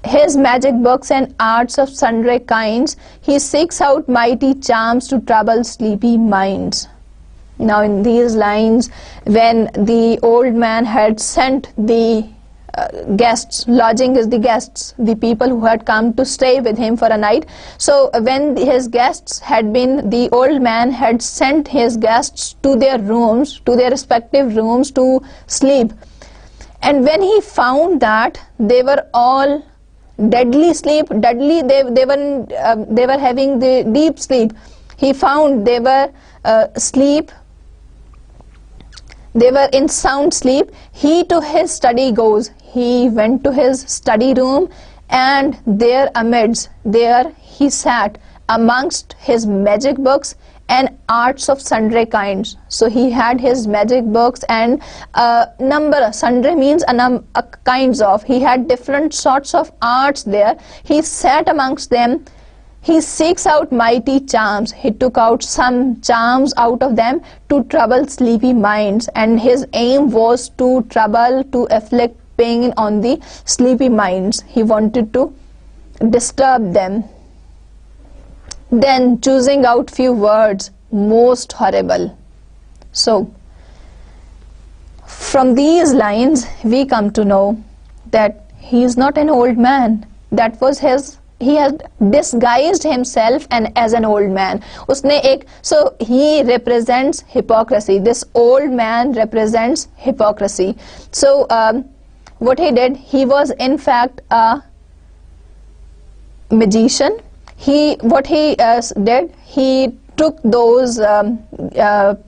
his magic books and arts of sundry kinds. He seeks out mighty charms to trouble sleepy minds. Now in these lines, when the old man had sent the guests, lodging is the guests, the people who had come to stay with him for a night. So when his guests had been, the old man had sent his guests to their rooms, to their respective rooms to sleep. And when he found that they were all deadly sleep, deadly, they were having the deep sleep. He found they were asleep, they were in sound sleep. He to his study goes. He went to his study room, and there amidst, there he sat amongst his magic books and arts of sundry kinds. So he had his magic books and number, sundry means a kinds of, he had different sorts of arts there. He sat amongst them. He seeks out mighty charms. He took out some charms out of them to trouble sleepy minds, and his aim was to trouble, to afflict pain on the sleepy minds. He wanted to disturb them. Then choosing out few words most horrible. So from these lines we come to know that he is not an old man. That was his, he had disguised himself and as an old man. So he represents hypocrisy. This old man represents hypocrisy. So what he did, he was in fact a magician. What he did, he took those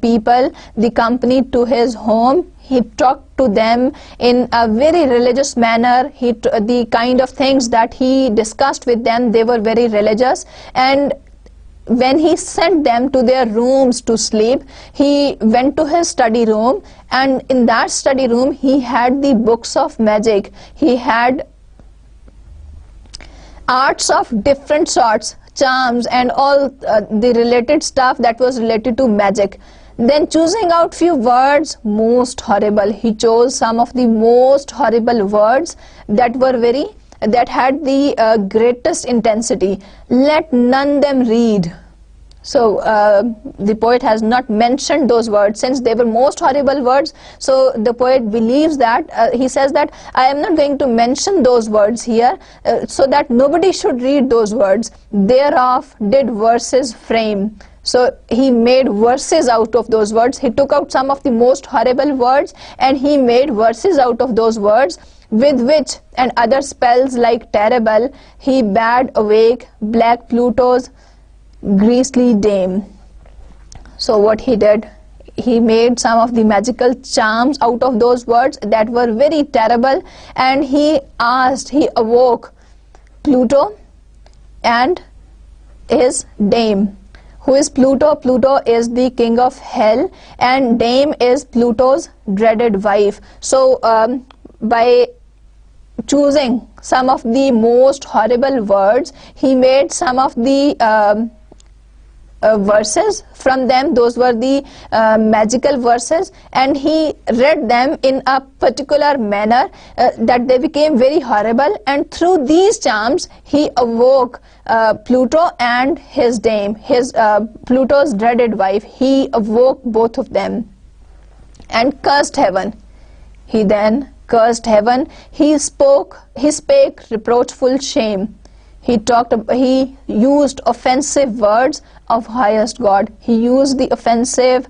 people, the company, to his home. He talked to them in a very religious manner. The kind of things that he discussed with them, they were very religious. And when he sent them to their rooms to sleep, he went to his study room, and in that study room he had the books of magic. He had arts of different sorts, charms and all the related stuff that was related to magic. Then choosing out few words most horrible, he chose some of the most horrible words that had the greatest intensity. Let none them read. So the poet has not mentioned those words since they were most horrible words. So the poet believes that, he says that I am not going to mention those words here so that nobody should read those words. Thereof did verses frame. So he made verses out of those words. He took out some of the most horrible words and he made verses out of those words, with which and other spells like terrible he bade awake black Pluto's grisly dame. So what he did, he made some of the magical charms out of those words that were very terrible, and he awoke Pluto and his dame. Who is Pluto? Pluto is the king of hell, and dame is Pluto's dreaded wife. So by choosing some of the most horrible words, he made some of the verses from them. Those were the magical verses, and he read them in a particular manner that they became very horrible, and through these charms he awoke Pluto and his dame, his Pluto's dreaded wife. He awoke both of them and cursed heaven. He then cursed heaven. He spake reproachful shame. He used offensive words of highest God. He used the offensive,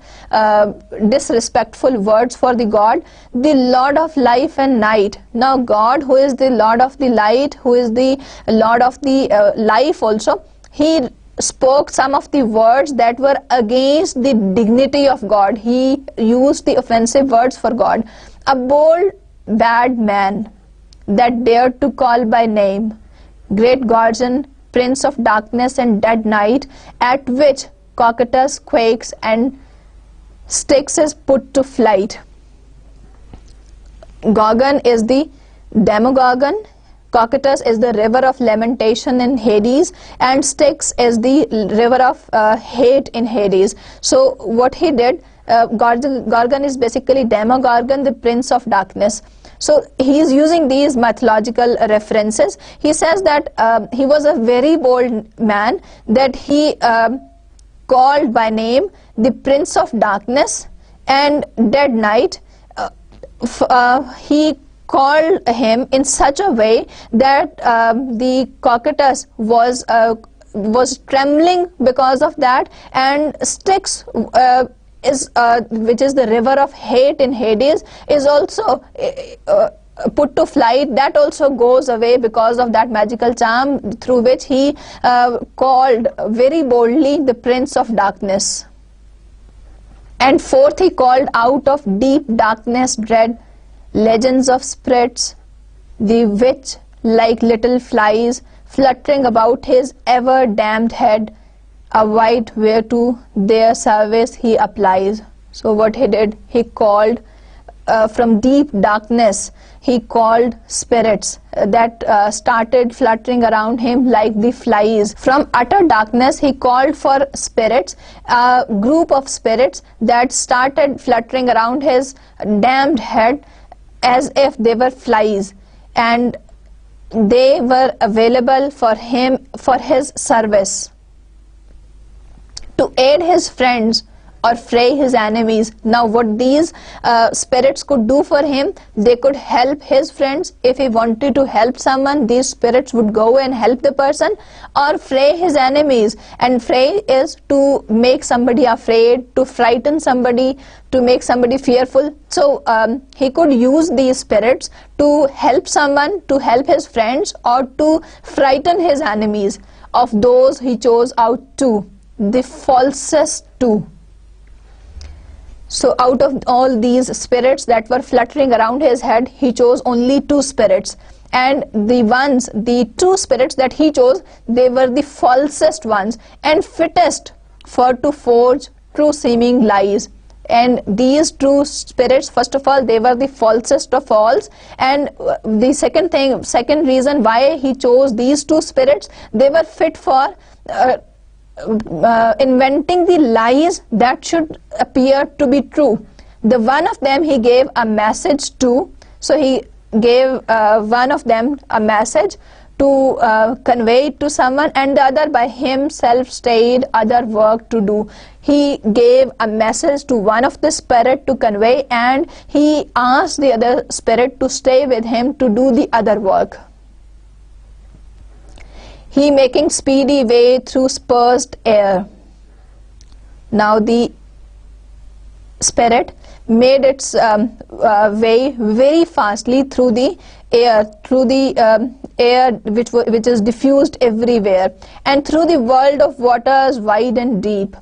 disrespectful words for the God, the Lord of life and night. Now God, who is the Lord of the light, who is the Lord of the life also, he spoke some of the words that were against the dignity of God. He used the offensive words for God. A bold, bad man that dared to call by name great guardian, prince of darkness and dead night, at which Cocytus quakes and Styx is put to flight. Gorgon is the Demogorgon, Cocytus is the river of lamentation in Hades, and Styx is the river of hate in Hades. So what he did, Gorgon is basically Demogorgon, the prince of darkness. So he is using these mythological references. He says that he was a very bold man, that he called by name the prince of darkness and dead night. He called him in such a way that the Cocytus was trembling because of that, and Styx which is the river of hate in Hades, is also put to flight. That also goes away because of that magical charm through which he called very boldly the prince of darkness. And fourth, he called out of deep darkness dread legends of spirits, the which like little flies fluttering about his ever damned head, a white whereto their service he applies. So what he did, he called from deep darkness, he called spirits that started fluttering around him like the flies. From utter darkness he called for spirits, a group of spirits that started fluttering around his damned head as if they were flies, and they were available for him for his service, to aid his friends or fray his enemies. Now what these spirits could do for him, they could help his friends. If he wanted to help someone, these spirits would go and help the person, or fray his enemies. And fray is to make somebody afraid, to frighten somebody, to make somebody fearful. So he could use these spirits to help someone, to help his friends, or to frighten his enemies. Of those he chose out two, the falsest two. So out of all these spirits that were fluttering around his head, he chose only 2 spirits. And the 2 spirits that he chose, they were the falsest ones and fittest for to forge true seeming lies. And these 2 spirits, first of all, they were the falsest of all. And the second reason why he chose these 2 spirits, they were fit for inventing the lies that should appear to be true. The one of them he gave a message to, so he gave one of them a message to convey it to someone, and the other by himself stayed other work to do. He gave a message to one of the spirit to convey, and he asked the other spirit to stay with him to do the other work. He making speedy way through spursed air. Now the spirit made its way very fastly through the air, which is diffused everywhere, and through the world of waters wide and deep.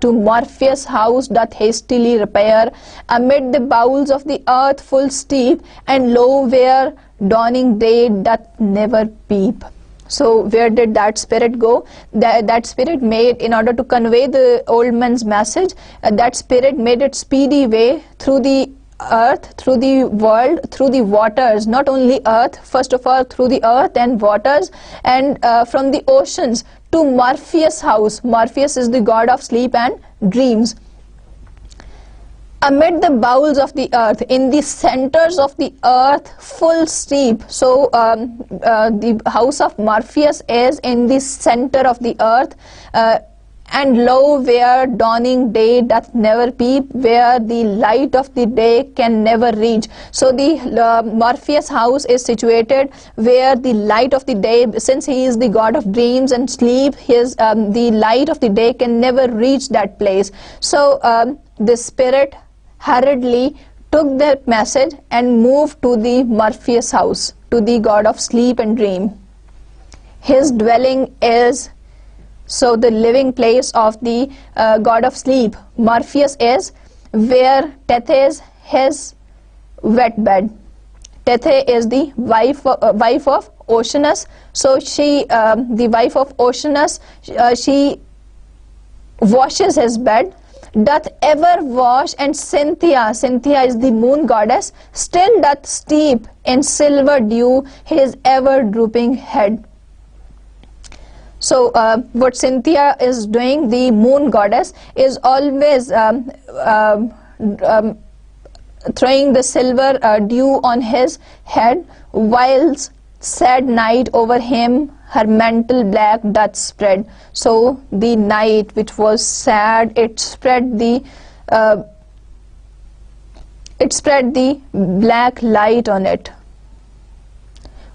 To Morpheus' house doth hastily repair, amid the bowels of the earth full steep, and lo, where dawning day doth never peep. So where did that spirit go? That spirit made, in order to convey the old man's message, that spirit made its speedy way through the earth, through the world, through the waters. Not only earth, first of all through the earth and waters, and from the oceans to Morpheus' house. Morpheus is the god of sleep and dreams. Amid the bowels of the earth, in the centers of the earth, full steep. So the house of Morpheus is in the center of the earth, and lo, where dawning day doth never peep, where the light of the day can never reach. So the Morpheus house is situated where the light of the day, since he is the god of dreams and sleep, his the light of the day can never reach that place. So the spirit hurriedly took the message and moved to the Morpheus house, to the god of sleep and dream. His dwelling is, so the living place of the god of sleep, Morpheus, is where Tethe is his wet bed. Tethe is the wife of Oceanus. So she, the wife of Oceanus, she washes his bed. Doth ever wash, and Cynthia is the moon goddess, still doth steep in silver dew his ever drooping head. So what Cynthia is doing, the moon goddess, is always throwing the silver dew on his head, whilst sad night over him her mantle black doth spread. So the night which was sad, it spread the black light on it.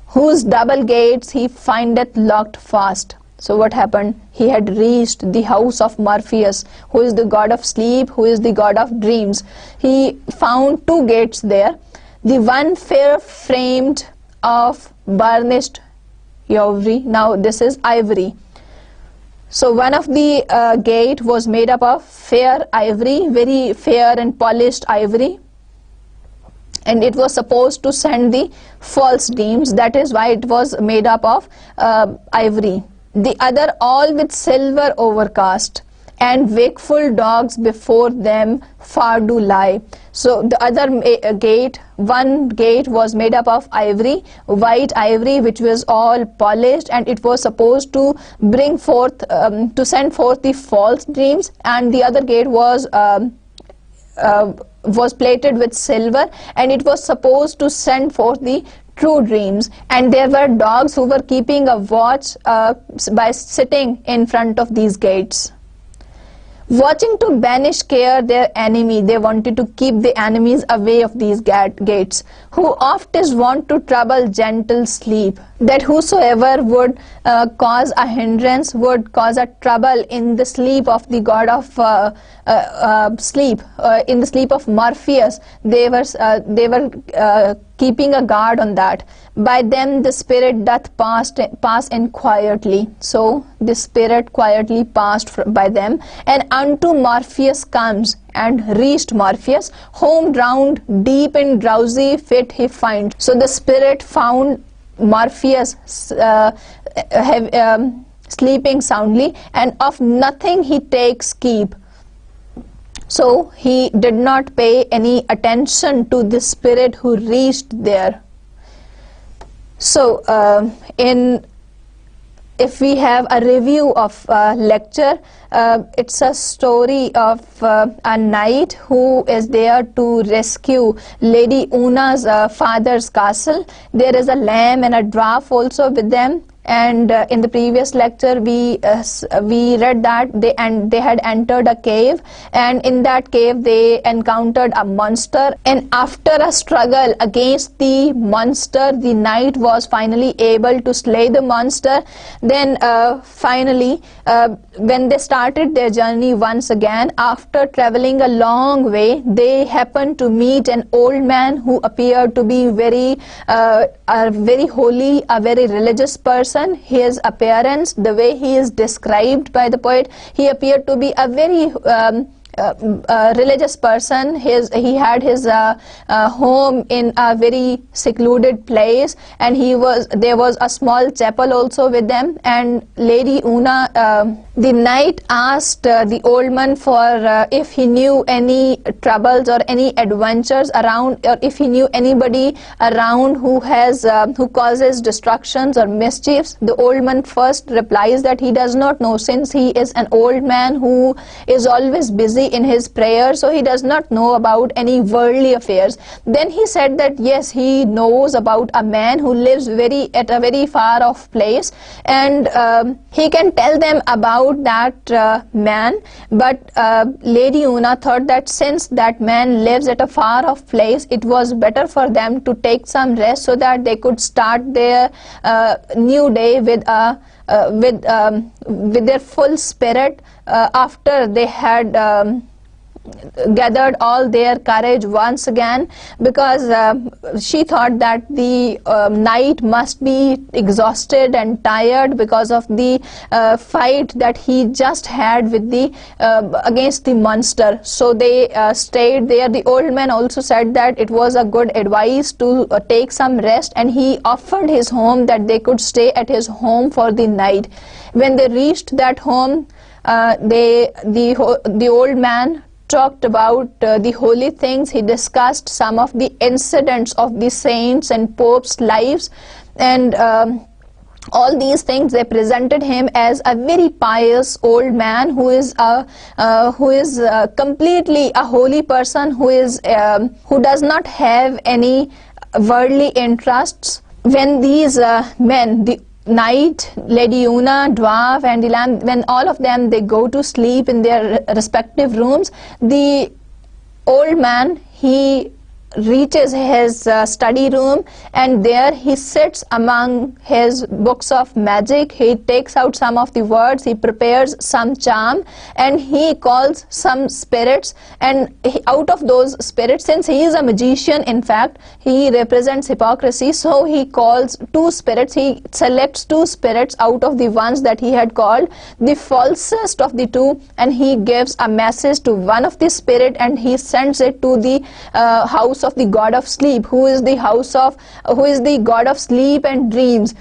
Whose double gates he findeth locked fast. So what happened? He had reached the house of Morpheus, who is the god of sleep, who is the god of dreams. He found 2 gates there. The one fair framed of burnished ivory. Now this is ivory. So one of the gate was made up of fair ivory, very fair and polished ivory, and it was supposed to send the false dreams. That is why it was made up of ivory. The other all with silver overcast, and wakeful dogs before them far do lie. So the other gate, one gate was made up of ivory, white ivory, which was all polished, and it was supposed to bring forth, to send forth the false dreams, and the other gate was plated with silver, and it was supposed to send forth the true dreams. And there were dogs who were keeping a watch by sitting in front of these gates, watching to banish care their enemy. They wanted to keep the enemies away of these gates. Who oft is wont to trouble gentle sleep, that whosoever would cause a hindrance, would cause a trouble in the sleep of the god of sleep, in the sleep of Morpheus, they were keeping a guard on that. By them the spirit doth pass in quietly. So the spirit quietly passed by them, and unto Morpheus comes, and reached Morpheus, home drowned deep in drowsy fit he finds. So the spirit found Morpheus sleeping soundly, and of nothing he takes keep. So he did not pay any attention to the spirit who reached there. So if we have a review of lecture, it's a story of a knight who is there to rescue Lady Una's father's castle. There is a lamb and a dwarf also with them. And in the previous lecture we read that they had entered a cave, and in that cave they encountered a monster, and after a struggle against the monster, the knight was finally able to slay the monster. Then finally when they started their journey once again, after traveling a long way, they happened to meet an old man who appeared to be very holy, a very religious person. His appearance, the way he is described by the poet, he appeared to be a very religious person. He had his home in a very secluded place, and there was a small chapel also with them. And Lady Una, the knight asked the old man for if he knew any troubles or any adventures around, or if he knew anybody around who causes destructions or mischiefs. The old man first replies that he does not know, since he is an old man who is always busy in his prayer, so he does not know about any worldly affairs. Then he said that yes, he knows about a man who lives at a very far off place, and he can tell them about that man. But Lady Una thought that since that man lives at a far off place, it was better for them to take some rest so that they could start their new day with their full spirit after they had gathered all their courage once again, because she thought that the knight must be exhausted and tired because of the fight that he just had with against the monster. So they stayed there. The old man also said that it was a good advice to take some rest, and he offered his home that they could stay at his home for the night. When they reached that home, the old man talked about the holy things. He discussed some of the incidents of the saints and popes' lives, and all these things they presented him as a very pious old man who is completely a holy person, who does not have any worldly interests. When these men, the knight, Lady Una, dwarf and the lamb, when all of them they go to sleep in their respective rooms, the old man, he reaches his study room, and there he sits among his books of magic. He takes out some of the words, he prepares some charm, and he calls some spirits, and out of those spirits, since he is a magician, in fact he represents hypocrisy, so he calls two spirits. He selects two spirits out of the ones that he had called, the falsest of the two, and he gives a message to one of the spirit, and he sends it to the house of the god of sleep, who is the god of sleep and dreams.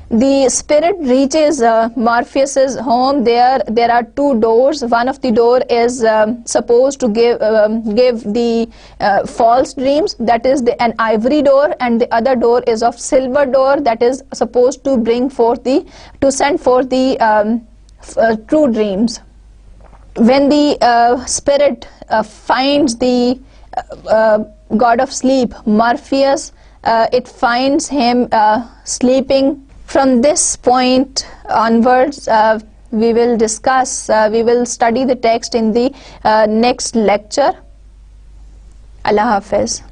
The spirit reaches Morpheus's home. There are two doors. One of the door is supposed to give the false dreams, that is an ivory door, and the other door is of silver door, that is supposed to send forth the true dreams. When the spirit finds the god of sleep, Morpheus, it finds him sleeping. From this point onwards, we will study the text in the next lecture. Allah Hafiz.